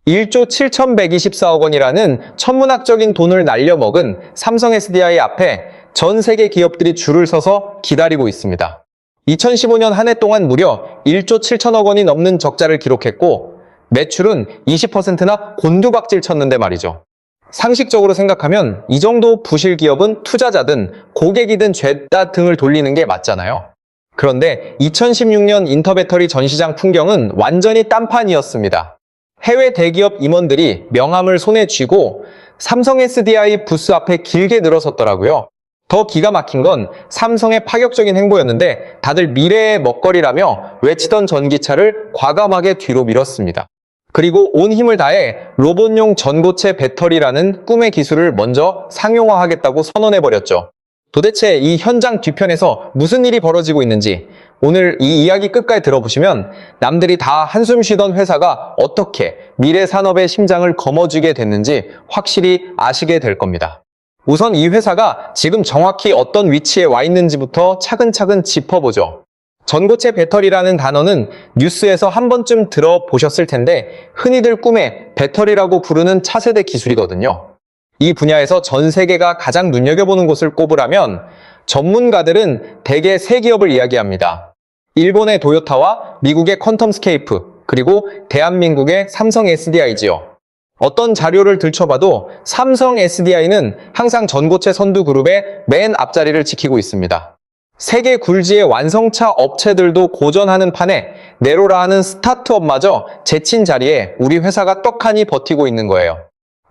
1조 7,124억 원이라는 천문학적인 돈을 날려먹은 삼성 SDI 앞에 전 세계 기업들이 줄을 서서 기다리고 있습니다. 2015년 한 해 동안 무려 1조 7천억 원이 넘는 적자를 기록했고 매출은 20%나 곤두박질 쳤는데 말이죠. 상식적으로 생각하면 이 정도 부실 기업은 투자자든 고객이든 죄다 등을 돌리는 게 맞잖아요. 그런데 2016년 인터배터리 전시장 풍경은 완전히 딴판이었습니다. 해외 대기업 임원들이 명함을 손에 쥐고 삼성 SDI 부스 앞에 길게 늘어섰더라고요. 더 기가 막힌 건 삼성의 파격적인 행보였는데 다들 미래의 먹거리라며 외치던 전기차를 과감하게 뒤로 밀었습니다. 그리고 온 힘을 다해 로봇용 전고체 배터리라는 꿈의 기술을 먼저 상용화하겠다고 선언해버렸죠. 도대체 이 현장 뒤편에서 무슨 일이 벌어지고 있는지 오늘 이 이야기 끝까지 들어보시면 남들이 다 한숨 쉬던 회사가 어떻게 미래 산업의 심장을 거머쥐게 됐는지 확실히 아시게 될 겁니다. 우선 이 회사가 지금 정확히 어떤 위치에 와 있는지부터 차근차근 짚어보죠. 전고체 배터리라는 단어는 뉴스에서 한 번쯤 들어보셨을 텐데 흔히들 꿈에 배터리라고 부르는 차세대 기술이거든요. 이 분야에서 전 세계가 가장 눈여겨보는 곳을 꼽으라면 전문가들은 대개 세 기업을 이야기합니다. 일본의 도요타와 미국의 퀀텀스케이프, 그리고 대한민국의 삼성 SDI지요. 어떤 자료를 들춰봐도 삼성 SDI는 항상 전고체 선두 그룹의 맨 앞자리를 지키고 있습니다. 세계 굴지의 완성차 업체들도 고전하는 판에 네로라 하는 스타트업마저 제친 자리에 우리 회사가 떡하니 버티고 있는 거예요.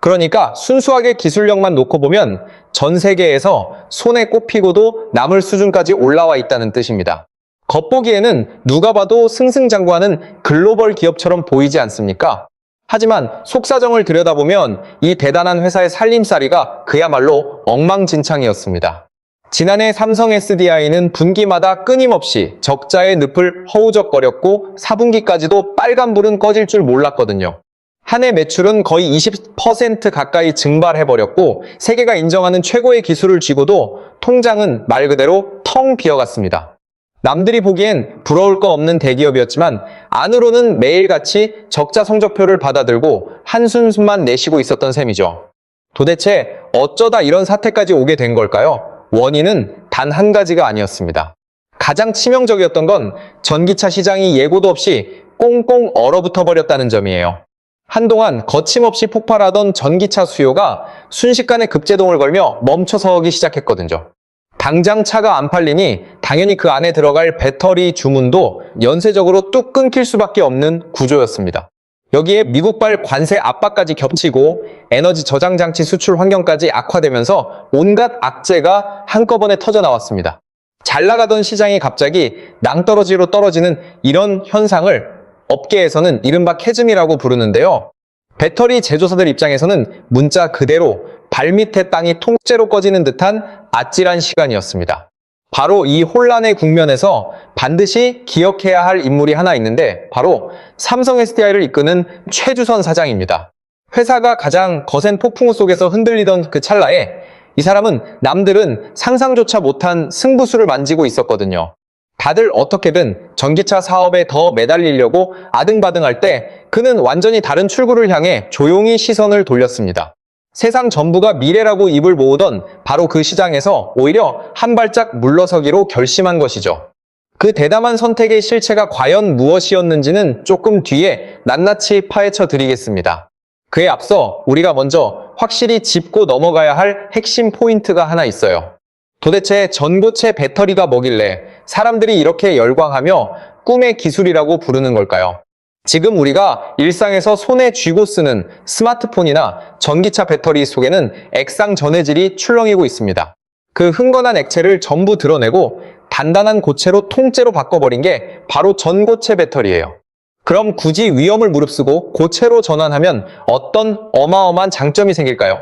그러니까 순수하게 기술력만 놓고 보면 전 세계에서 손에 꼽히고도 남을 수준까지 올라와 있다는 뜻입니다. 겉보기에는 누가 봐도 승승장구하는 글로벌 기업처럼 보이지 않습니까? 하지만 속사정을 들여다보면 이 대단한 회사의 살림살이가 그야말로 엉망진창이었습니다. 지난해 삼성 SDI는 분기마다 끊임없이 적자의 늪을 허우적거렸고 4분기까지도 빨간불은 꺼질 줄 몰랐거든요. 한 해 매출은 거의 20% 가까이 증발해버렸고 세계가 인정하는 최고의 기술을 쥐고도 통장은 말 그대로 텅 비어갔습니다. 남들이 보기엔 부러울 거 없는 대기업이었지만 안으로는 매일같이 적자 성적표를 받아들고 한숨만 내쉬고 있었던 셈이죠. 도대체 어쩌다 이런 사태까지 오게 된 걸까요? 원인은 단 한 가지가 아니었습니다. 가장 치명적이었던 건 전기차 시장이 예고도 없이 꽁꽁 얼어붙어 버렸다는 점이에요. 한동안 거침없이 폭발하던 전기차 수요가 순식간에 급제동을 걸며 멈춰서기 시작했거든요. 당장 차가 안 팔리니 당연히 그 안에 들어갈 배터리 주문도 연쇄적으로 뚝 끊길 수밖에 없는 구조였습니다. 여기에 미국발 관세 압박까지 겹치고 에너지 저장 장치 수출 환경까지 악화되면서 온갖 악재가 한꺼번에 터져 나왔습니다. 잘 나가던 시장이 갑자기 낭떠러지로 떨어지는 이런 현상을 업계에서는 이른바 캐즘이라고 부르는데요. 배터리 제조사들 입장에서는 문자 그대로 발밑에 땅이 통째로 꺼지는 듯한 아찔한 시간이었습니다. 바로 이 혼란의 국면에서 반드시 기억해야 할 인물이 하나 있는데 바로 삼성 SDI를 이끄는 최주선 사장입니다. 회사가 가장 거센 폭풍우 속에서 흔들리던 그 찰나에 이 사람은 남들은 상상조차 못한 승부수를 만지고 있었거든요. 다들 어떻게든 전기차 사업에 더 매달리려고 아등바등할 때 그는 완전히 다른 출구를 향해 조용히 시선을 돌렸습니다. 세상 전부가 미래라고 입을 모으던 바로 그 시장에서 오히려 한 발짝 물러서기로 결심한 것이죠. 그 대담한 선택의 실체가 과연 무엇이었는지는 조금 뒤에 낱낱이 파헤쳐 드리겠습니다. 그에 앞서 우리가 먼저 확실히 짚고 넘어가야 할 핵심 포인트가 하나 있어요. 도대체 전고체 배터리가 뭐길래 사람들이 이렇게 열광하며 꿈의 기술이라고 부르는 걸까요? 지금 우리가 일상에서 손에 쥐고 쓰는 스마트폰이나 전기차 배터리 속에는 액상 전해질이 출렁이고 있습니다. 그 흥건한 액체를 전부 드러내고 단단한 고체로 통째로 바꿔버린 게 바로 전고체 배터리예요. 그럼 굳이 위험을 무릅쓰고 고체로 전환하면 어떤 어마어마한 장점이 생길까요?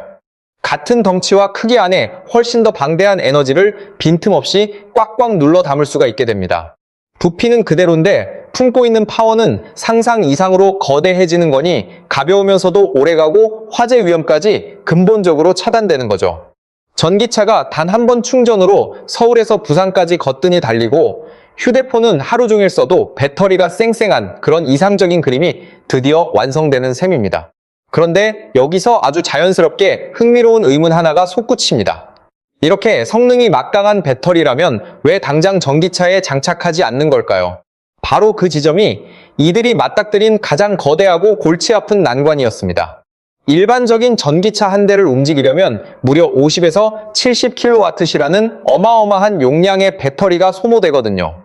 같은 덩치와 크기 안에 훨씬 더 방대한 에너지를 빈틈없이 꽉꽉 눌러 담을 수가 있게 됩니다. 부피는 그대로인데 품고 있는 파워는 상상 이상으로 거대해지는 거니 가벼우면서도 오래가고 화재 위험까지 근본적으로 차단되는 거죠. 전기차가 단 한 번 충전으로 서울에서 부산까지 거뜬히 달리고 휴대폰은 하루 종일 써도 배터리가 쌩쌩한 그런 이상적인 그림이 드디어 완성되는 셈입니다. 그런데 여기서 아주 자연스럽게 흥미로운 의문 하나가 솟구칩니다. 이렇게 성능이 막강한 배터리라면 왜 당장 전기차에 장착하지 않는 걸까요? 바로 그 지점이 이들이 맞닥뜨린 가장 거대하고 골치 아픈 난관이었습니다. 일반적인 전기차 한 대를 움직이려면 무려 50에서 70kWh라는 어마어마한 용량의 배터리가 소모되거든요.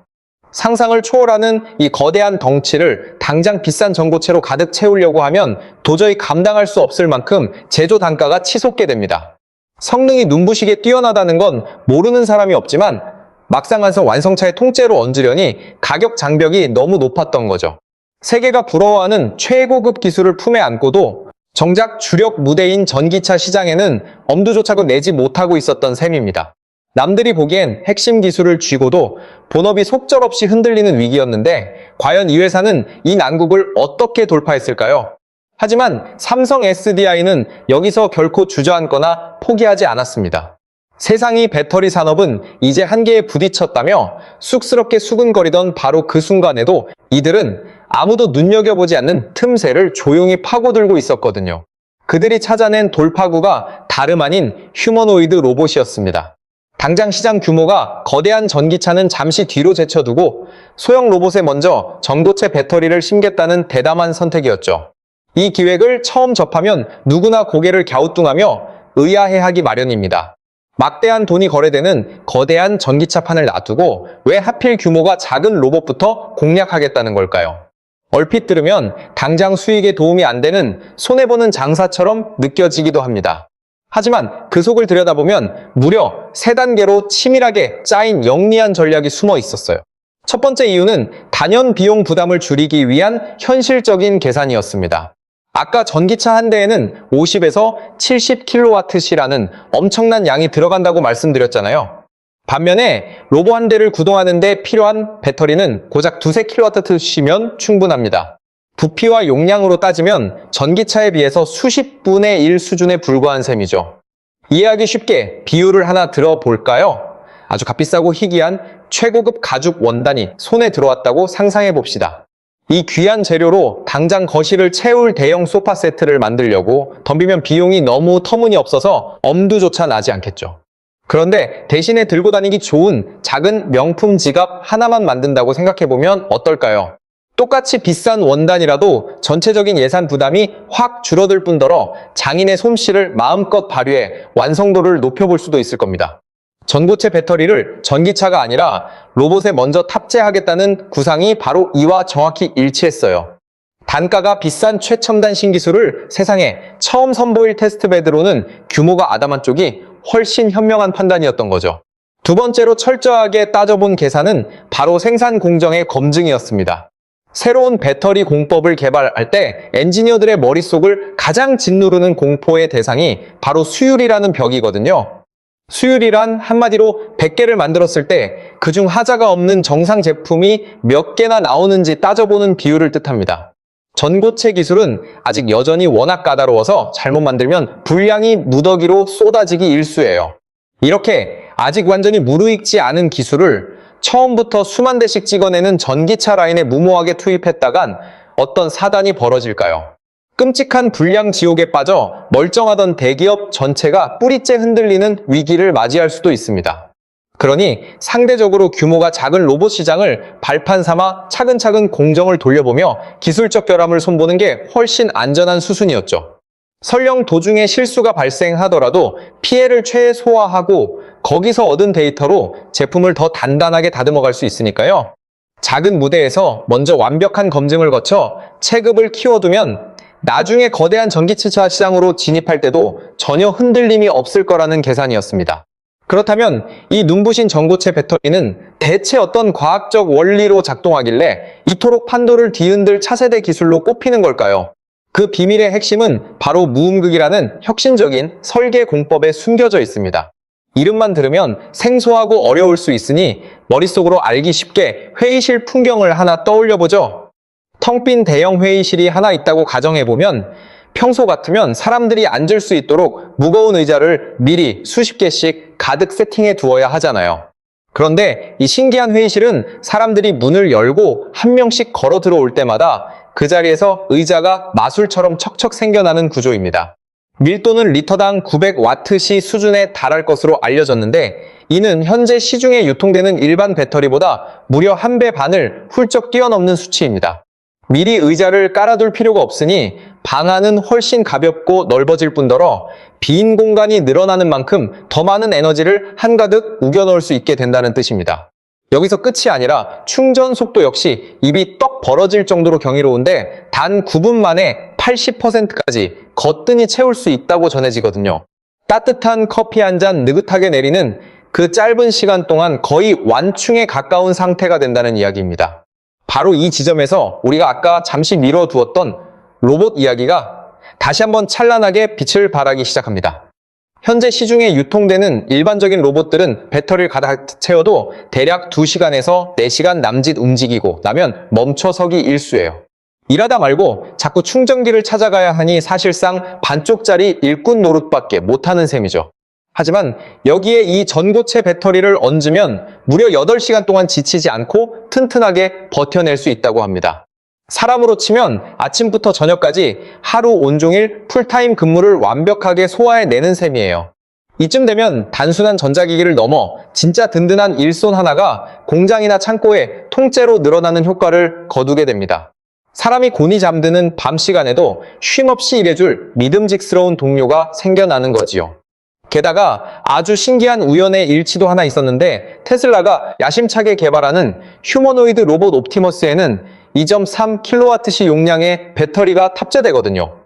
상상을 초월하는 이 거대한 덩치를 당장 비싼 전고체로 가득 채우려고 하면 도저히 감당할 수 없을 만큼 제조 단가가 치솟게 됩니다. 성능이 눈부시게 뛰어나다는 건 모르는 사람이 없지만 막상 가서 완성차에 통째로 얹으려니 가격 장벽이 너무 높았던 거죠. 세계가 부러워하는 최고급 기술을 품에 안고도 정작 주력 무대인 전기차 시장에는 엄두조차도 내지 못하고 있었던 셈입니다. 남들이 보기엔 핵심 기술을 쥐고도 본업이 속절없이 흔들리는 위기였는데 과연 이 회사는 이 난국을 어떻게 돌파했을까요? 하지만 삼성 SDI는 여기서 결코 주저앉거나 포기하지 않았습니다. 세상이 배터리 산업은 이제 한계에 부딪혔다며 쑥스럽게 수근거리던 바로 그 순간에도 이들은 아무도 눈여겨보지 않는 틈새를 조용히 파고들고 있었거든요. 그들이 찾아낸 돌파구가 다름 아닌 휴머노이드 로봇이었습니다. 당장 시장 규모가 거대한 전기차는 잠시 뒤로 제쳐두고 소형 로봇에 먼저 전고체 배터리를 심겠다는 대담한 선택이었죠. 이 기획을 처음 접하면 누구나 고개를 갸우뚱하며 의아해하기 마련입니다. 막대한 돈이 거래되는 거대한 전기차판을 놔두고 왜 하필 규모가 작은 로봇부터 공략하겠다는 걸까요? 얼핏 들으면 당장 수익에 도움이 안 되는 손해보는 장사처럼 느껴지기도 합니다. 하지만 그 속을 들여다보면 무려 3단계로 치밀하게 짜인 영리한 전략이 숨어 있었어요. 첫 번째 이유는 단연 비용 부담을 줄이기 위한 현실적인 계산이었습니다. 아까 전기차 한 대에는 50에서 70kWh라는 엄청난 양이 들어간다고 말씀드렸잖아요. 반면에 로봇 한 대를 구동하는 데 필요한 배터리는 고작 2-3kWh면 충분합니다. 부피와 용량으로 따지면 전기차에 비해서 수십 분의 1 수준에 불과한 셈이죠. 이해하기 쉽게 비유를 하나 들어볼까요? 아주 값비싸고 희귀한 최고급 가죽 원단이 손에 들어왔다고 상상해 봅시다. 이 귀한 재료로 당장 거실을 채울 대형 소파 세트를 만들려고 덤비면 비용이 너무 터무니없어서 엄두조차 나지 않겠죠. 그런데 대신에 들고 다니기 좋은 작은 명품 지갑 하나만 만든다고 생각해보면 어떨까요? 똑같이 비싼 원단이라도 전체적인 예산 부담이 확 줄어들 뿐더러 장인의 솜씨를 마음껏 발휘해 완성도를 높여볼 수도 있을 겁니다. 전고체 배터리를 전기차가 아니라 로봇에 먼저 탑재하겠다는 구상이 바로 이와 정확히 일치했어요. 단가가 비싼 최첨단 신기술을 세상에 처음 선보일 테스트베드로는 규모가 아담한 쪽이 훨씬 현명한 판단이었던 거죠. 두 번째로 철저하게 따져본 계산은 바로 생산 공정의 검증이었습니다. 새로운 배터리 공법을 개발할 때 엔지니어들의 머릿속을 가장 짓누르는 공포의 대상이 바로 수율이라는 벽이거든요. 수율이란 한마디로 100개를 만들었을 때 그중 하자가 없는 정상 제품이 몇 개나 나오는지 따져보는 비율을 뜻합니다. 전고체 기술은 아직 여전히 워낙 까다로워서 잘못 만들면 불량이 무더기로 쏟아지기 일쑤예요. 이렇게 아직 완전히 무르익지 않은 기술을 처음부터 수만 대씩 찍어내는 전기차 라인에 무모하게 투입했다간 어떤 사단이 벌어질까요? 끔찍한 불량 지옥에 빠져 멀쩡하던 대기업 전체가 뿌리째 흔들리는 위기를 맞이할 수도 있습니다. 그러니 상대적으로 규모가 작은 로봇 시장을 발판 삼아 차근차근 공정을 돌려보며 기술적 결함을 손보는 게 훨씬 안전한 수순이었죠. 설령 도중에 실수가 발생하더라도 피해를 최소화하고 거기서 얻은 데이터로 제품을 더 단단하게 다듬어갈 수 있으니까요. 작은 무대에서 먼저 완벽한 검증을 거쳐 체급을 키워두면 나중에 거대한 전기차 시장으로 진입할 때도 전혀 흔들림이 없을 거라는 계산이었습니다. 그렇다면 이 눈부신 전고체 배터리는 대체 어떤 과학적 원리로 작동하길래 이토록 판도를 뒤흔들 차세대 기술로 꼽히는 걸까요? 그 비밀의 핵심은 바로 무음극이라는 혁신적인 설계 공법에 숨겨져 있습니다. 이름만 들으면 생소하고 어려울 수 있으니 머릿속으로 알기 쉽게 회의실 풍경을 하나 떠올려보죠. 텅 빈 대형 회의실이 하나 있다고 가정해보면 평소 같으면 사람들이 앉을 수 있도록 무거운 의자를 미리 수십 개씩 가득 세팅해 두어야 하잖아요. 그런데 이 신기한 회의실은 사람들이 문을 열고 한 명씩 걸어 들어올 때마다 그 자리에서 의자가 마술처럼 척척 생겨나는 구조입니다. 밀도는 리터당 900와트시 수준에 달할 것으로 알려졌는데 이는 현재 시중에 유통되는 일반 배터리보다 무려 1배 반을 훌쩍 뛰어넘는 수치입니다. 미리 의자를 깔아둘 필요가 없으니 방 안은 훨씬 가볍고 넓어질 뿐더러 빈 공간이 늘어나는 만큼 더 많은 에너지를 한가득 우겨 넣을 수 있게 된다는 뜻입니다. 여기서 끝이 아니라 충전 속도 역시 입이 떡 벌어질 정도로 경이로운데 단 9분 만에 80%까지 거뜬히 채울 수 있다고 전해지거든요. 따뜻한 커피 한 잔 느긋하게 내리는 그 짧은 시간 동안 거의 완충에 가까운 상태가 된다는 이야기입니다. 바로 이 지점에서 우리가 아까 잠시 미뤄두었던 로봇 이야기가 다시 한번 찬란하게 빛을 발하기 시작합니다. 현재 시중에 유통되는 일반적인 로봇들은 배터리를 가득 채워도 대략 2시간에서 4시간 남짓 움직이고 나면 멈춰서기 일쑤예요. 일하다 말고 자꾸 충전기를 찾아가야 하니 사실상 반쪽짜리 일꾼 노릇밖에 못하는 셈이죠. 하지만 여기에 이 전고체 배터리를 얹으면 무려 8시간 동안 지치지 않고 튼튼하게 버텨낼 수 있다고 합니다. 사람으로 치면 아침부터 저녁까지 하루 온종일 풀타임 근무를 완벽하게 소화해내는 셈이에요. 이쯤 되면 단순한 전자기기를 넘어 진짜 든든한 일손 하나가 공장이나 창고에 통째로 늘어나는 효과를 거두게 됩니다. 사람이 곤히 잠드는 밤 시간에도 쉼없이 일해줄 믿음직스러운 동료가 생겨나는 거지요. 게다가 아주 신기한 우연의 일치도 하나 있었는데 테슬라가 야심차게 개발하는 휴머노이드 로봇 옵티머스에는 2.3kWh 용량의 배터리가 탑재되거든요.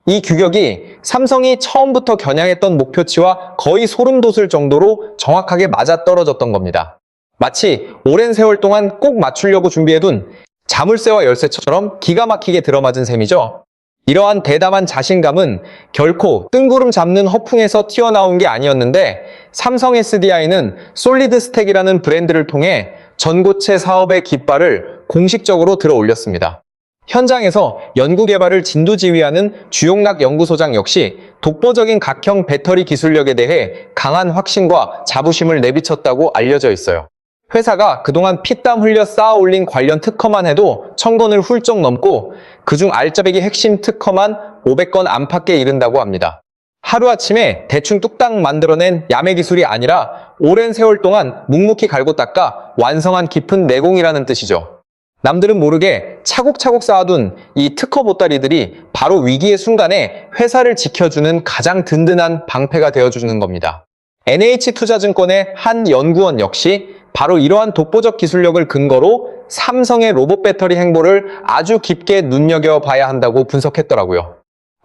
이 규격이 삼성이 처음부터 겨냥했던 목표치와 거의 소름 돋을 정도로 정확하게 맞아떨어졌던 겁니다. 마치 오랜 세월 동안 꼭 맞추려고 준비해둔 자물쇠와 열쇠처럼 기가 막히게 들어맞은 셈이죠. 이러한 대담한 자신감은 결코 뜬구름 잡는 허풍에서 튀어나온 게 아니었는데 삼성 SDI는 솔리드 스택이라는 브랜드를 통해 전고체 사업의 깃발을 공식적으로 들어 올렸습니다. 현장에서 연구개발을 진두지휘하는 주용락 연구소장 역시 독보적인 각형 배터리 기술력에 대해 강한 확신과 자부심을 내비쳤다고 알려져 있어요. 회사가 그동안 피땀 흘려 쌓아 올린 관련 특허만 해도 1000건을 훌쩍 넘고 그중 알짜배기 핵심 특허만 500건 안팎에 이른다고 합니다. 하루아침에 대충 뚝딱 만들어낸 야매 기술이 아니라 오랜 세월 동안 묵묵히 갈고 닦아 완성한 깊은 내공이라는 뜻이죠. 남들은 모르게 차곡차곡 쌓아둔 이 특허 보따리들이 바로 위기의 순간에 회사를 지켜주는 가장 든든한 방패가 되어주는 겁니다. NH투자증권의 한 연구원 역시 바로 이러한 독보적 기술력을 근거로 삼성의 로봇 배터리 행보를 아주 깊게 눈여겨봐야 한다고 분석했더라고요.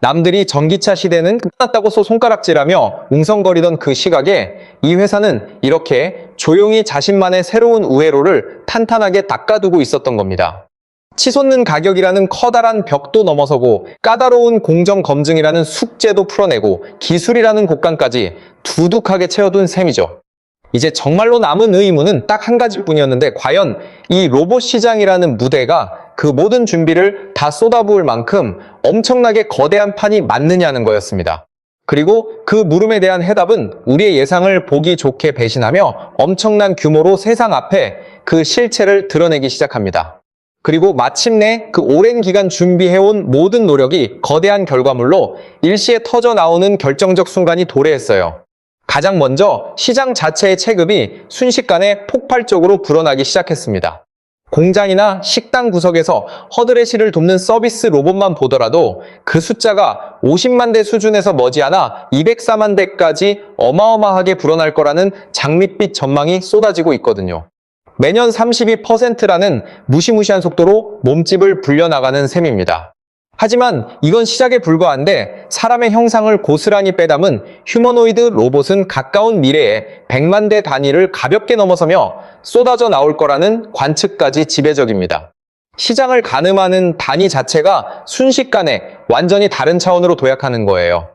남들이 전기차 시대는 끝났다고 손가락질하며 웅성거리던 그 시각에 이 회사는 이렇게 조용히 자신만의 새로운 우회로를 탄탄하게 닦아두고 있었던 겁니다. 치솟는 가격이라는 커다란 벽도 넘어서고 까다로운 공정 검증이라는 숙제도 풀어내고 기술이라는 곡간까지 두둑하게 채워둔 셈이죠. 이제 정말로 남은 의문은 딱 한 가지뿐이었는데 과연 이 로봇 시장이라는 무대가 그 모든 준비를 다 쏟아부을 만큼 엄청나게 거대한 판이 맞느냐는 거였습니다. 그리고 그 물음에 대한 해답은 우리의 예상을 보기 좋게 배신하며 엄청난 규모로 세상 앞에 그 실체를 드러내기 시작합니다. 그리고 마침내 그 오랜 기간 준비해온 모든 노력이 거대한 결과물로 일시에 터져 나오는 결정적 순간이 도래했어요. 가장 먼저 시장 자체의 체급이 순식간에 폭발적으로 불어나기 시작했습니다. 공장이나 식당 구석에서 허드레시를 돕는 서비스 로봇만 보더라도 그 숫자가 50만 대 수준에서 머지않아 204만 대까지 어마어마하게 불어날 거라는 장밋빛 전망이 쏟아지고 있거든요. 매년 32%라는 무시무시한 속도로 몸집을 불려나가는 셈입니다. 하지만 이건 시작에 불과한데 사람의 형상을 고스란히 빼담은 휴머노이드 로봇은 가까운 미래에 100만 대 단위를 가볍게 넘어서며 쏟아져 나올 거라는 관측까지 지배적입니다. 시장을 가늠하는 단위 자체가 순식간에 완전히 다른 차원으로 도약하는 거예요.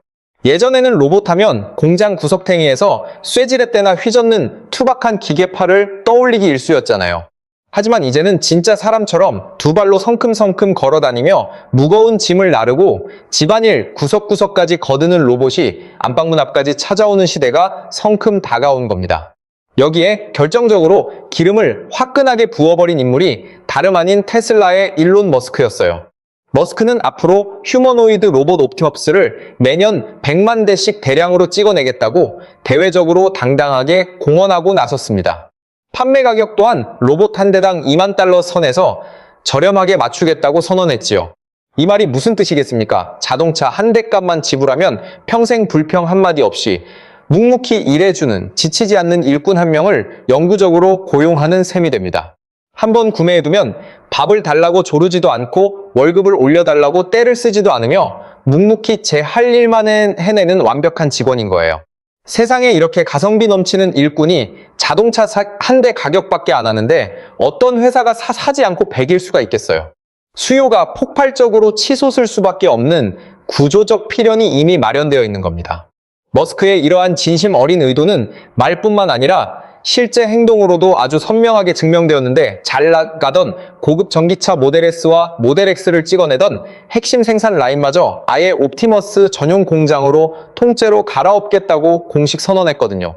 예전에는 로봇 하면 공장 구석탱이에서 쇠지렛대나 휘젓는 투박한 기계팔을 떠올리기 일쑤였잖아요. 하지만 이제는 진짜 사람처럼 두 발로 성큼성큼 걸어다니며 무거운 짐을 나르고 집안일 구석구석까지 거드는 로봇이 안방문 앞까지 찾아오는 시대가 성큼 다가온 겁니다. 여기에 결정적으로 기름을 화끈하게 부어버린 인물이 다름 아닌 테슬라의 일론 머스크였어요. 머스크는 앞으로 휴머노이드 로봇 옵티머스를 매년 100만 대씩 대량으로 찍어내겠다고 대외적으로 당당하게 공언하고 나섰습니다. 판매 가격 또한 로봇 한 대당 2만 달러 선에서 저렴하게 맞추겠다고 선언했지요. 이 말이 무슨 뜻이겠습니까? 자동차 한 대 값만 지불하면 평생 불평 한마디 없이 묵묵히 일해주는, 지치지 않는 일꾼 한 명을 영구적으로 고용하는 셈이 됩니다. 한번 구매해두면 밥을 달라고 조르지도 않고 월급을 올려달라고 떼를 쓰지도 않으며 묵묵히 제 할 일만 해내는 완벽한 직원인 거예요. 세상에 이렇게 가성비 넘치는 일꾼이 자동차 한 대 가격밖에 안 하는데 어떤 회사가 사지 않고 배길 수가 있겠어요. 수요가 폭발적으로 치솟을 수밖에 없는 구조적 필연이 이미 마련되어 있는 겁니다. 머스크의 이러한 진심 어린 의도는 말뿐만 아니라 실제 행동으로도 아주 선명하게 증명되었는데, 잘 나가던 고급 전기차 모델 S와 모델 X를 찍어내던 핵심 생산 라인마저 아예 옵티머스 전용 공장으로 통째로 갈아엎겠다고 공식 선언했거든요.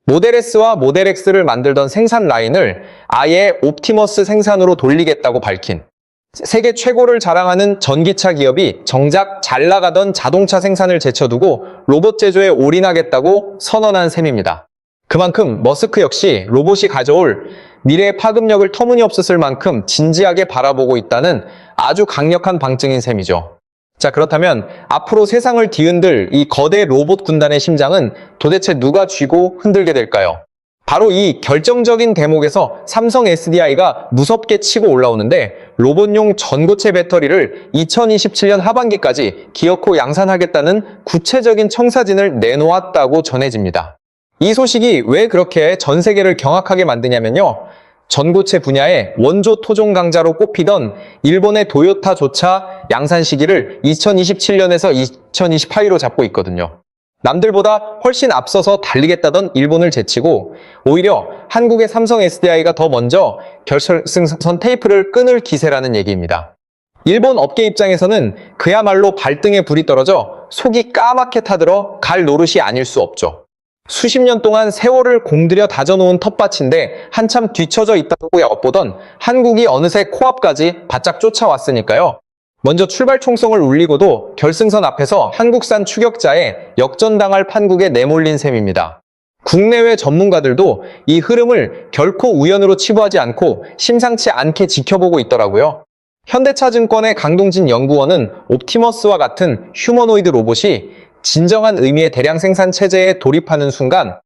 모델 S와 모델 X를 만들던 생산 라인을 아예 옵티머스 생산으로 돌리겠다고 밝힌, 세계 최고를 자랑하는 전기차 기업이 정작 잘 나가던 자동차 생산을 제쳐두고 로봇 제조에 올인하겠다고 선언한 셈입니다. 그만큼 머스크 역시 로봇이 가져올 미래의 파급력을 터무니없었을 만큼 진지하게 바라보고 있다는 아주 강력한 방증인 셈이죠. 자, 그렇다면 앞으로 세상을 뒤흔들 이 거대 로봇 군단의 심장은 도대체 누가 쥐고 흔들게 될까요? 바로 이 결정적인 대목에서 삼성 SDI가 무섭게 치고 올라오는데, 로봇용 전고체 배터리를 2027년 하반기까지 기어코 양산하겠다는 구체적인 청사진을 내놓았다고 전해집니다. 이 소식이 왜 그렇게 전 세계를 경악하게 만드냐면요. 전고체 분야의 원조 토종 강자로 꼽히던 일본의 도요타조차 양산 시기를 2027년에서 2028로 잡고 있거든요. 남들보다 훨씬 앞서서 달리겠다던 일본을 제치고 오히려 한국의 삼성 SDI가 더 먼저 결승선 테이프를 끊을 기세라는 얘기입니다. 일본 업계 입장에서는 그야말로 발등에 불이 떨어져 속이 까맣게 타들어 갈 노릇이 아닐 수 없죠. 수십 년 동안 세월을 공들여 다져놓은 텃밭인데 한참 뒤처져 있다고 엿보던 한국이 어느새 코앞까지 바짝 쫓아왔으니까요. 먼저 출발 총성을 울리고도 결승선 앞에서 한국산 추격자에 역전당할 판국에 내몰린 셈입니다. 국내외 전문가들도 이 흐름을 결코 우연으로 치부하지 않고 심상치 않게 지켜보고 있더라고요. 현대차증권의 강동진 연구원은 옵티머스와 같은 휴머노이드 로봇이 진정한 의미의 대량 생산 체제에 돌입하는 순간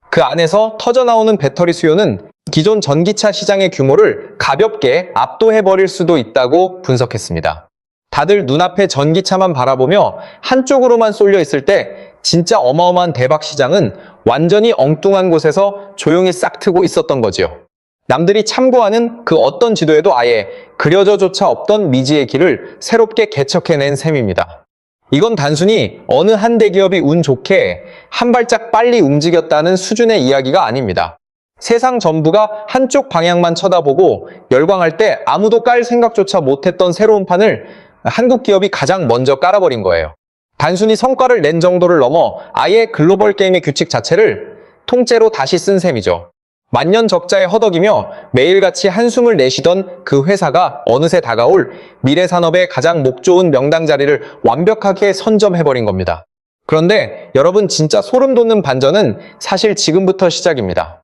그 안에서 터져나오는 배터리 수요는 기존 전기차 시장의 규모를 가볍게 압도해버릴 수도 있다고 분석했습니다. 다들 눈앞에 전기차만 바라보며 한쪽으로만 쏠려 있을 때 진짜 어마어마한 대박 시장은 완전히 엉뚱한 곳에서 조용히 싹트고 있었던 거지요. 남들이 참고하는 그 어떤 지도에도 아예 그려져조차 없던 미지의 길을 새롭게 개척해낸 셈입니다. 이건 단순히 어느 한 대기업이 운 좋게 한 발짝 빨리 움직였다는 수준의 이야기가 아닙니다. 세상 전부가 한쪽 방향만 쳐다보고 열광할 때 아무도 깔 생각조차 못했던 새로운 판을 한국 기업이 가장 먼저 깔아버린 거예요. 단순히 성과를 낸 정도를 넘어 아예 글로벌 게임의 규칙 자체를 통째로 다시 쓴 셈이죠. 만년 적자에 허덕이며 매일같이 한숨을 내쉬던 그 회사가 어느새 다가올 미래 산업의 가장 목 좋은 명당 자리를 완벽하게 선점해버린 겁니다. 그런데 여러분, 진짜 소름 돋는 반전은 사실 지금부터 시작입니다.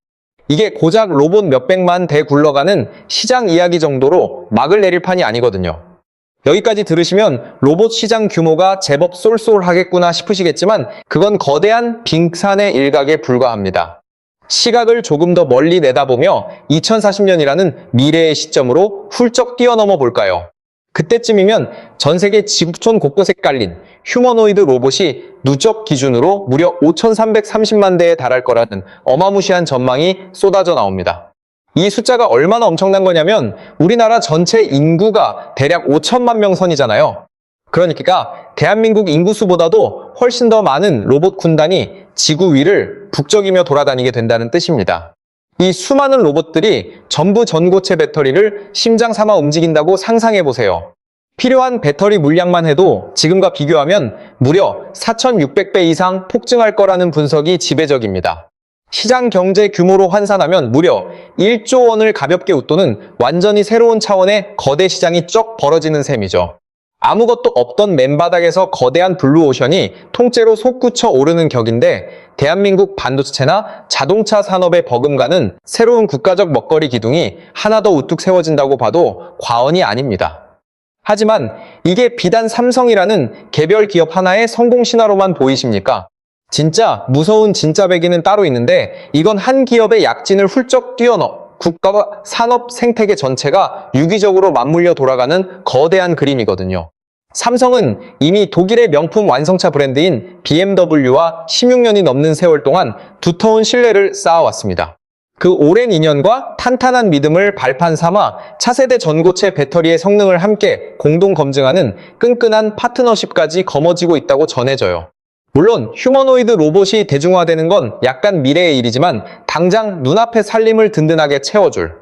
이게 고작 로봇 몇백만 대 굴러가는 시장 이야기 정도로 막을 내릴 판이 아니거든요. 여기까지 들으시면 로봇 시장 규모가 제법 쏠쏠하겠구나 싶으시겠지만 그건 거대한 빙산의 일각에 불과합니다. 시각을 조금 더 멀리 내다보며 2040년이라는 미래의 시점으로 훌쩍 뛰어넘어 볼까요? 그때쯤이면 전 세계 지구촌 곳곳에 깔린 휴머노이드 로봇이 누적 기준으로 무려 5,330만 대에 달할 거라는 어마무시한 전망이 쏟아져 나옵니다. 이 숫자가 얼마나 엄청난 거냐면 우리나라 전체 인구가 대략 5천만 명 선이잖아요. 그러니까 대한민국 인구수보다도 훨씬 더 많은 로봇 군단이 지구 위를 북적이며 돌아다니게 된다는 뜻입니다. 이 수많은 로봇들이 전부 전고체 배터리를 심장 삼아 움직인다고 상상해보세요. 필요한 배터리 물량만 해도 지금과 비교하면 무려 4,600배 이상 폭증할 거라는 분석이 지배적입니다. 시장 경제 규모로 환산하면 무려 1조 원을 가볍게 웃도는 완전히 새로운 차원의 거대 시장이 쩍 벌어지는 셈이죠. 아무것도 없던 맨바닥에서 거대한 블루오션이 통째로 솟구쳐 오르는 격인데 대한민국 반도체나 자동차 산업에 버금가는 새로운 국가적 먹거리 기둥이 하나 더 우뚝 세워진다고 봐도 과언이 아닙니다. 하지만 이게 비단 삼성이라는 개별 기업 하나의 성공 신화로만 보이십니까? 진짜 무서운 진짜 배기는 따로 있는데 이건 한 기업의 약진을 훌쩍 뛰어넘어 국가와 산업 생태계 전체가 유기적으로 맞물려 돌아가는 거대한 그림이거든요. 삼성은 이미 독일의 명품 완성차 브랜드인 BMW와 16년이 넘는 세월 동안 두터운 신뢰를 쌓아왔습니다. 그 오랜 인연과 탄탄한 믿음을 발판 삼아 차세대 전고체 배터리의 성능을 함께 공동 검증하는 끈끈한 파트너십까지 거머쥐고 있다고 전해져요. 물론 휴머노이드 로봇이 대중화되는 건 약간 미래의 일이지만 당장 눈앞의 살림을 든든하게 채워줄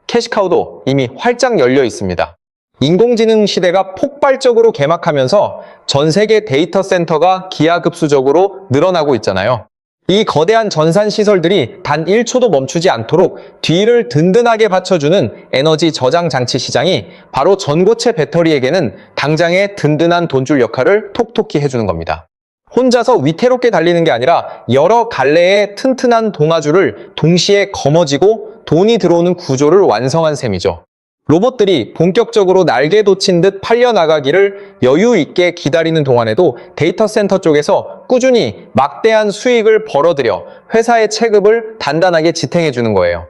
캐시카우도 이미 활짝 열려 있습니다. 인공지능 시대가 폭발적으로 개막하면서 전 세계 데이터 센터가 기하급수적으로 늘어나고 있잖아요. 이 거대한 전산 시설들이 단 1초도 멈추지 않도록 뒤를 든든하게 받쳐주는 에너지 저장 장치 시장이 바로 전고체 배터리에게는 당장의 든든한 돈줄 역할을 톡톡히 해주는 겁니다. 혼자서 위태롭게 달리는 게 아니라 여러 갈래의 튼튼한 동아줄을 동시에 거머쥐고 돈이 들어오는 구조를 완성한 셈이죠. 로봇들이 본격적으로 날개 돋친 듯 팔려나가기를 여유 있게 기다리는 동안에도 데이터 센터 쪽에서 꾸준히 막대한 수익을 벌어들여 회사의 체급을 단단하게 지탱해 주는 거예요.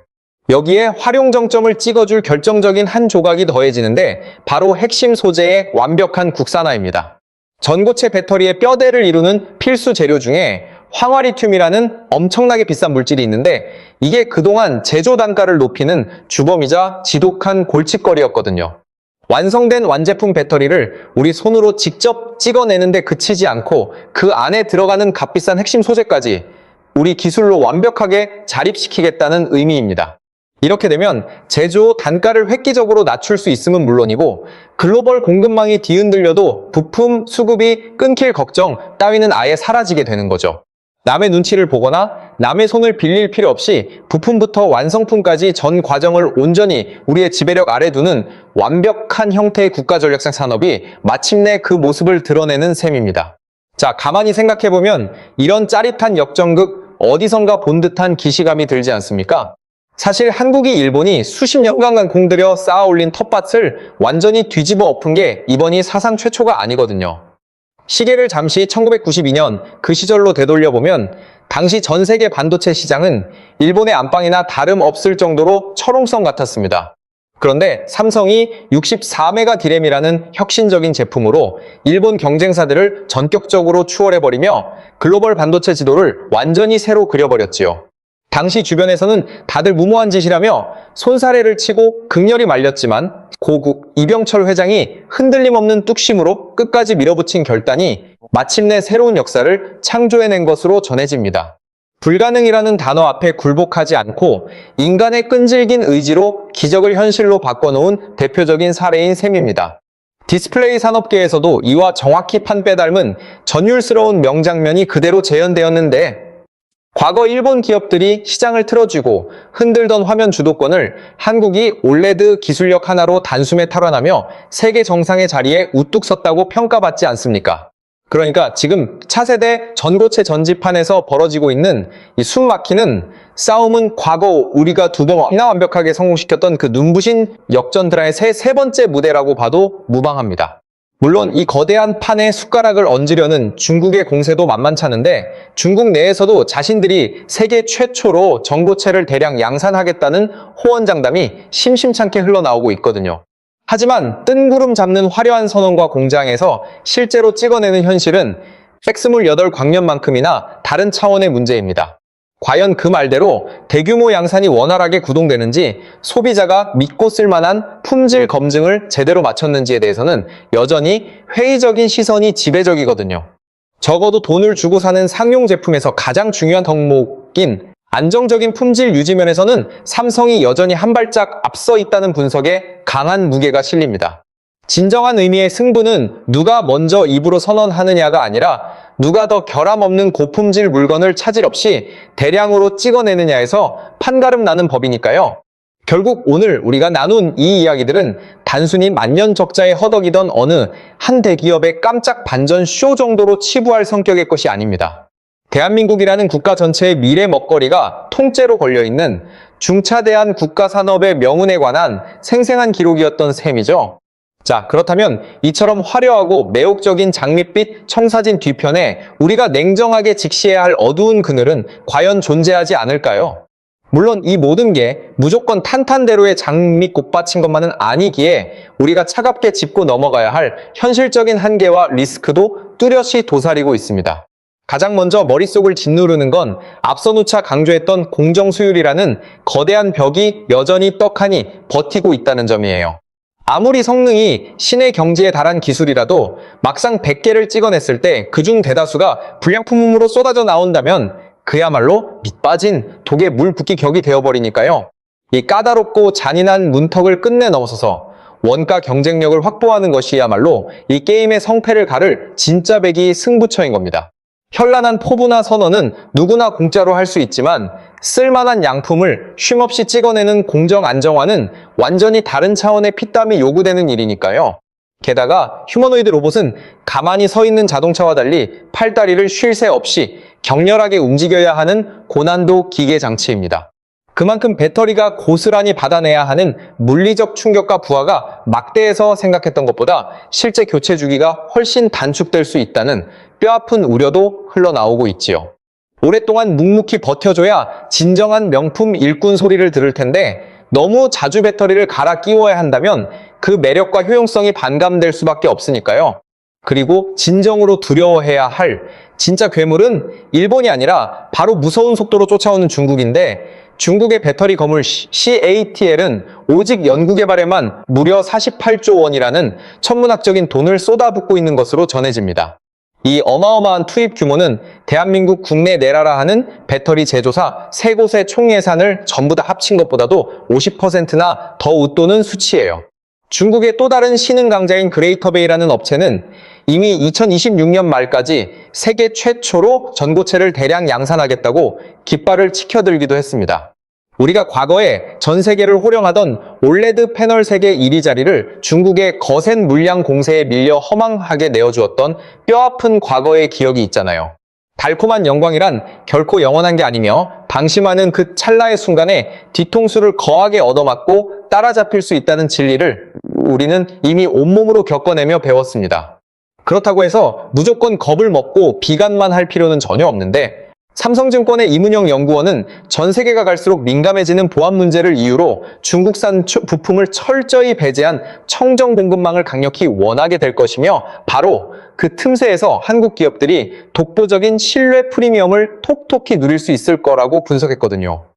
여기에 활용 정점을 찍어줄 결정적인 한 조각이 더해지는데 바로 핵심 소재의 완벽한 국산화입니다. 전고체 배터리의 뼈대를 이루는 필수 재료 중에 황화리튬이라는 엄청나게 비싼 물질이 있는데 이게 그동안 제조 단가를 높이는 주범이자 지독한 골칫거리였거든요. 완성된 완제품 배터리를 우리 손으로 직접 찍어내는데 그치지 않고 그 안에 들어가는 값비싼 핵심 소재까지 우리 기술로 완벽하게 자립시키겠다는 의미입니다. 이렇게 되면 제조 단가를 획기적으로 낮출 수 있음은 물론이고 글로벌 공급망이 뒤흔들려도 부품 수급이 끊길 걱정 따위는 아예 사라지게 되는 거죠. 남의 눈치를 보거나 남의 손을 빌릴 필요 없이 부품부터 완성품까지 전 과정을 온전히 우리의 지배력 아래 두는 완벽한 형태의 국가전략상 산업이 마침내 그 모습을 드러내는 셈입니다. 자, 가만히 생각해보면 이런 짜릿한 역전극 어디선가 본 듯한 기시감이 들지 않습니까? 사실 한국이 일본이 수십 년간 공들여 쌓아올린 텃밭을 완전히 뒤집어 엎은 게 이번이 사상 최초가 아니거든요. 시계를 잠시 1992년 그 시절로 되돌려보면 당시 전 세계 반도체 시장은 일본의 안방이나 다름없을 정도로 철옹성 같았습니다. 그런데 삼성이 64메가 디램이라는 혁신적인 제품으로 일본 경쟁사들을 전격적으로 추월해버리며 글로벌 반도체 지도를 완전히 새로 그려버렸지요. 당시 주변에서는 다들 무모한 짓이라며 손사래를 치고 극렬히 말렸지만 고국 이병철 회장이 흔들림 없는 뚝심으로 끝까지 밀어붙인 결단이 마침내 새로운 역사를 창조해낸 것으로 전해집니다. 불가능이라는 단어 앞에 굴복하지 않고 인간의 끈질긴 의지로 기적을 현실로 바꿔놓은 대표적인 사례인 셈입니다. 디스플레이 산업계에서도 이와 정확히 판빼 닮은 전율스러운 명장면이 그대로 재현되었는데 과거 일본 기업들이 시장을 틀어쥐고 흔들던 화면 주도권을 한국이 올레드 기술력 하나로 단숨에 탈환하며 세계 정상의 자리에 우뚝 섰다고 평가받지 않습니까? 그러니까 지금 차세대 전고체 전지판에서 벌어지고 있는 이 숨막히는 싸움은 과거 우리가 두 번이나 완벽하게 성공시켰던 그 눈부신 역전 드라의 세 번째 무대라고 봐도 무방합니다. 물론 이 거대한 판에 숟가락을 얹으려는 중국의 공세도 만만찮은데 중국 내에서도 자신들이 세계 최초로 전고체를 대량 양산하겠다는 호언장담이 심심찮게 흘러나오고 있거든요. 하지만 뜬구름 잡는 화려한 선언과 공장에서 실제로 찍어내는 현실은 팩스물 8광년만큼이나 다른 차원의 문제입니다. 과연 그 말대로 대규모 양산이 원활하게 구동되는지 소비자가 믿고 쓸만한 품질 검증을 제대로 마쳤는지에 대해서는 여전히 회의적인 시선이 지배적이거든요. 적어도 돈을 주고 사는 상용 제품에서 가장 중요한 덕목인 안정적인 품질 유지 면에서는 삼성이 여전히 한 발짝 앞서 있다는 분석에 강한 무게가 실립니다. 진정한 의미의 승부는 누가 먼저 입으로 선언하느냐가 아니라 누가 더 결함 없는 고품질 물건을 차질 없이 대량으로 찍어내느냐에서 판가름 나는 법이니까요. 결국 오늘 우리가 나눈 이 이야기들은 단순히 만년적자에 허덕이던 어느 한 대기업의 깜짝 반전 쇼 정도로 치부할 성격의 것이 아닙니다. 대한민국이라는 국가 전체의 미래 먹거리가 통째로 걸려있는 중차대한 국가산업의 명운에 관한 생생한 기록이었던 셈이죠. 자, 그렇다면 이처럼 화려하고 매혹적인 장밋빛 청사진 뒤편에 우리가 냉정하게 직시해야 할 어두운 그늘은 과연 존재하지 않을까요? 물론 이 모든 게 무조건 탄탄대로의 장밋 꽃밭인 것만은 아니기에 우리가 차갑게 짚고 넘어가야 할 현실적인 한계와 리스크도 뚜렷이 도사리고 있습니다. 가장 먼저 머릿속을 짓누르는 건 앞서 누차 강조했던 공정수율이라는 거대한 벽이 여전히 떡하니 버티고 있다는 점이에요. 아무리 성능이 신의 경지에 달한 기술이라도 막상 100개를 찍어냈을 때 그중 대다수가 불량품으로 쏟아져 나온다면 그야말로 밑 빠진 독에 물 붓기 격이 되어버리니까요. 이 까다롭고 잔인한 문턱을 끝내 넘어서서 원가 경쟁력을 확보하는 것이야말로 이 게임의 성패를 가를 진짜 배기 승부처인 겁니다. 현란한 포부나 선언은 누구나 공짜로 할 수 있지만 쓸만한 양품을 쉼없이 찍어내는 공정 안정화는 완전히 다른 차원의 피땀이 요구되는 일이니까요. 게다가 휴머노이드 로봇은 가만히 서 있는 자동차와 달리 팔다리를 쉴 새 없이 격렬하게 움직여야 하는 고난도 기계 장치입니다. 그만큼 배터리가 고스란히 받아내야 하는 물리적 충격과 부하가 막대해서 생각했던 것보다 실제 교체 주기가 훨씬 단축될 수 있다는 뼈아픈 우려도 흘러나오고 있지요. 오랫동안 묵묵히 버텨줘야 진정한 명품 일꾼 소리를 들을 텐데 너무 자주 배터리를 갈아 끼워야 한다면 그 매력과 효용성이 반감될 수밖에 없으니까요. 그리고 진정으로 두려워해야 할 진짜 괴물은 일본이 아니라 바로 무서운 속도로 쫓아오는 중국인데 중국의 배터리 거물 CATL은 오직 연구개발에만 무려 48조 원이라는 천문학적인 돈을 쏟아붓고 있는 것으로 전해집니다. 이 어마어마한 투입 규모는 대한민국 국내 내라라 하는 배터리 제조사 3곳의 총 예산을 전부 다 합친 것보다도 50%나 더 웃도는 수치예요. 중국의 또 다른 신흥 강자인 그레이터베이라는 업체는 이미 2026년 말까지 세계 최초로 전고체를 대량 양산하겠다고 깃발을 치켜들기도 했습니다. 우리가 과거에 전 세계를 호령하던 올레드 패널 세계 1위 자리를 중국의 거센 물량 공세에 밀려 허망하게 내어주었던 뼈아픈 과거의 기억이 있잖아요. 달콤한 영광이란 결코 영원한 게 아니며 방심하는 그 찰나의 순간에 뒤통수를 거하게 얻어맞고 따라잡힐 수 있다는 진리를 우리는 이미 온몸으로 겪어내며 배웠습니다. 그렇다고 해서 무조건 겁을 먹고 비관만 할 필요는 전혀 없는데 삼성증권의 이문영 연구원은 전 세계가 갈수록 민감해지는 보안 문제를 이유로 중국산 부품을 철저히 배제한 청정 공급망을 강력히 원하게 될 것이며 바로 그 틈새에서 한국 기업들이 독보적인 신뢰 프리미엄을 톡톡히 누릴 수 있을 거라고 분석했거든요.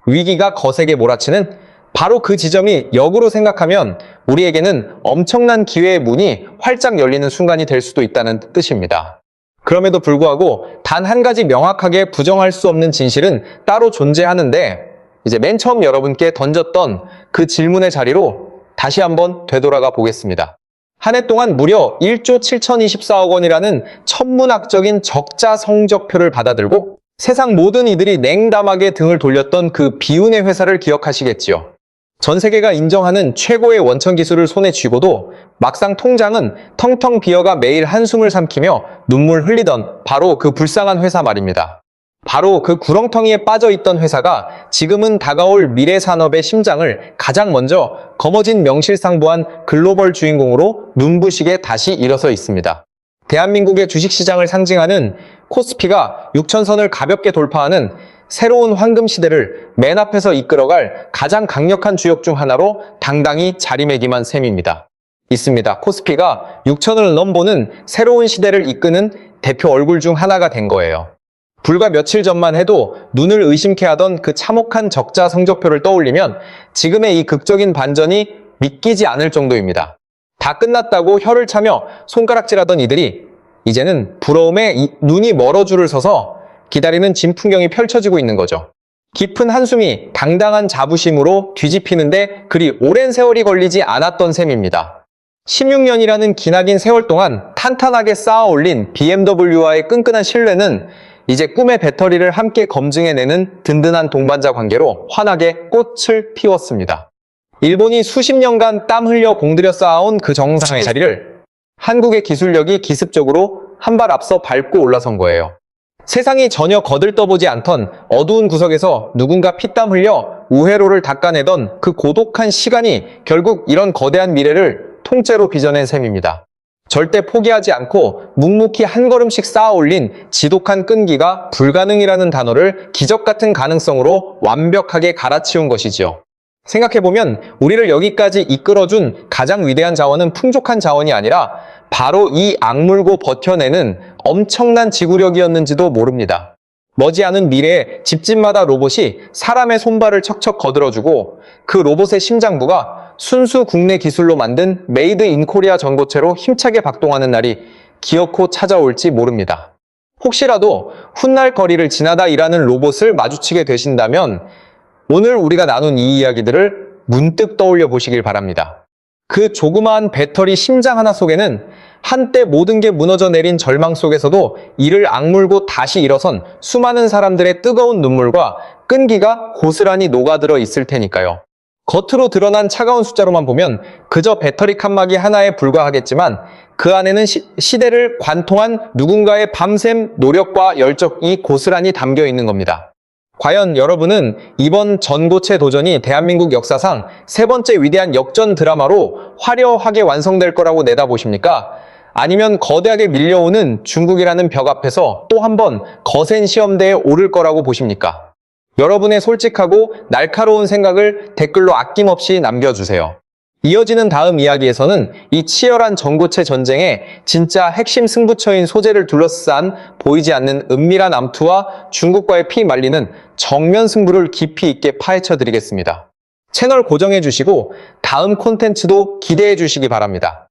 위기가 거세게 몰아치는 바로 그 지점이 역으로 생각하면 우리에게는 엄청난 기회의 문이 활짝 열리는 순간이 될 수도 있다는 뜻입니다. 그럼에도 불구하고 단 한 가지 명확하게 부정할 수 없는 진실은 따로 존재하는데 이제 맨 처음 여러분께 던졌던 그 질문의 자리로 다시 한번 되돌아가 보겠습니다. 한 해 동안 무려 1조 7,024억 원이라는 천문학적인 적자 성적표를 받아들고 세상 모든 이들이 냉담하게 등을 돌렸던 그 비운의 회사를 기억하시겠지요. 전 세계가 인정하는 최고의 원천 기술을 손에 쥐고도 막상 통장은 텅텅 비어가 매일 한숨을 삼키며 눈물 흘리던 바로 그 불쌍한 회사 말입니다. 바로 그 구렁텅이에 빠져있던 회사가 지금은 다가올 미래 산업의 심장을 가장 먼저 거머쥔 명실상부한 글로벌 주인공으로 눈부시게 다시 일어서 있습니다. 대한민국의 주식시장을 상징하는 코스피가 6천선을 가볍게 돌파하는 새로운 황금 시대를 맨 앞에서 이끌어갈 가장 강력한 주역 중 하나로 당당히 자리매김한 셈입니다. 있습니다. 코스피가 6천을 넘보는 새로운 시대를 이끄는 대표 얼굴 중 하나가 된 거예요. 불과 며칠 전만 해도 눈을 의심케 하던 그 참혹한 적자 성적표를 떠올리면 지금의 이 극적인 반전이 믿기지 않을 정도입니다. 다 끝났다고 혀를 차며 손가락질하던 이들이 이제는 부러움에 눈이 멀어 줄을 서서 기다리는 진풍경이 펼쳐지고 있는 거죠. 깊은 한숨이 당당한 자부심으로 뒤집히는데 그리 오랜 세월이 걸리지 않았던 셈입니다. 16년이라는 기나긴 세월 동안 탄탄하게 쌓아 올린 BMW와의 끈끈한 신뢰는 이제 꿈의 배터리를 함께 검증해내는 든든한 동반자 관계로 환하게 꽃을 피웠습니다. 일본이 수십 년간 땀 흘려 공들여 쌓아온 그 정상의 자리를 한국의 기술력이 기습적으로 한 발 앞서 밟고 올라선 거예요. 세상이 전혀 거들떠보지 않던 어두운 구석에서 누군가 피땀 흘려 우회로를 닦아내던 그 고독한 시간이 결국 이런 거대한 미래를 통째로 빚어낸 셈입니다. 절대 포기하지 않고 묵묵히 한 걸음씩 쌓아 올린 지독한 끈기가 불가능이라는 단어를 기적 같은 가능성으로 완벽하게 갈아치운 것이지요. 생각해보면 우리를 여기까지 이끌어준 가장 위대한 자원은 풍족한 자원이 아니라 바로 이 악물고 버텨내는 엄청난 지구력이었는지도 모릅니다. 머지않은 미래에 집집마다 로봇이 사람의 손발을 척척 거들어주고 그 로봇의 심장부가 순수 국내 기술로 만든 메이드 인 코리아 전고체로 힘차게 박동하는 날이 기어코 찾아올지 모릅니다. 혹시라도 훗날 거리를 지나다 일하는 로봇을 마주치게 되신다면 오늘 우리가 나눈 이 이야기들을 문득 떠올려 보시길 바랍니다. 그 조그마한 배터리 심장 하나 속에는 한때 모든 게 무너져 내린 절망 속에서도 이를 악물고 다시 일어선 수많은 사람들의 뜨거운 눈물과 끈기가 고스란히 녹아들어 있을 테니까요. 겉으로 드러난 차가운 숫자로만 보면 그저 배터리 칸막이 하나에 불과하겠지만 그 안에는 시대를 관통한 누군가의 밤샘 노력과 열정이 고스란히 담겨 있는 겁니다. 과연 여러분은 이번 전고체 도전이 대한민국 역사상 세 번째 위대한 역전 드라마로 화려하게 완성될 거라고 내다보십니까? 아니면 거대하게 밀려오는 중국이라는 벽 앞에서 또 한 번 거센 시험대에 오를 거라고 보십니까? 여러분의 솔직하고 날카로운 생각을 댓글로 아낌없이 남겨주세요. 이어지는 다음 이야기에서는 이 치열한 전고체 전쟁의 진짜 핵심 승부처인 소재를 둘러싼 보이지 않는 은밀한 암투와 중국과의 피 말리는 정면 승부를 깊이 있게 파헤쳐 드리겠습니다. 채널 고정해 주시고 다음 콘텐츠도 기대해 주시기 바랍니다.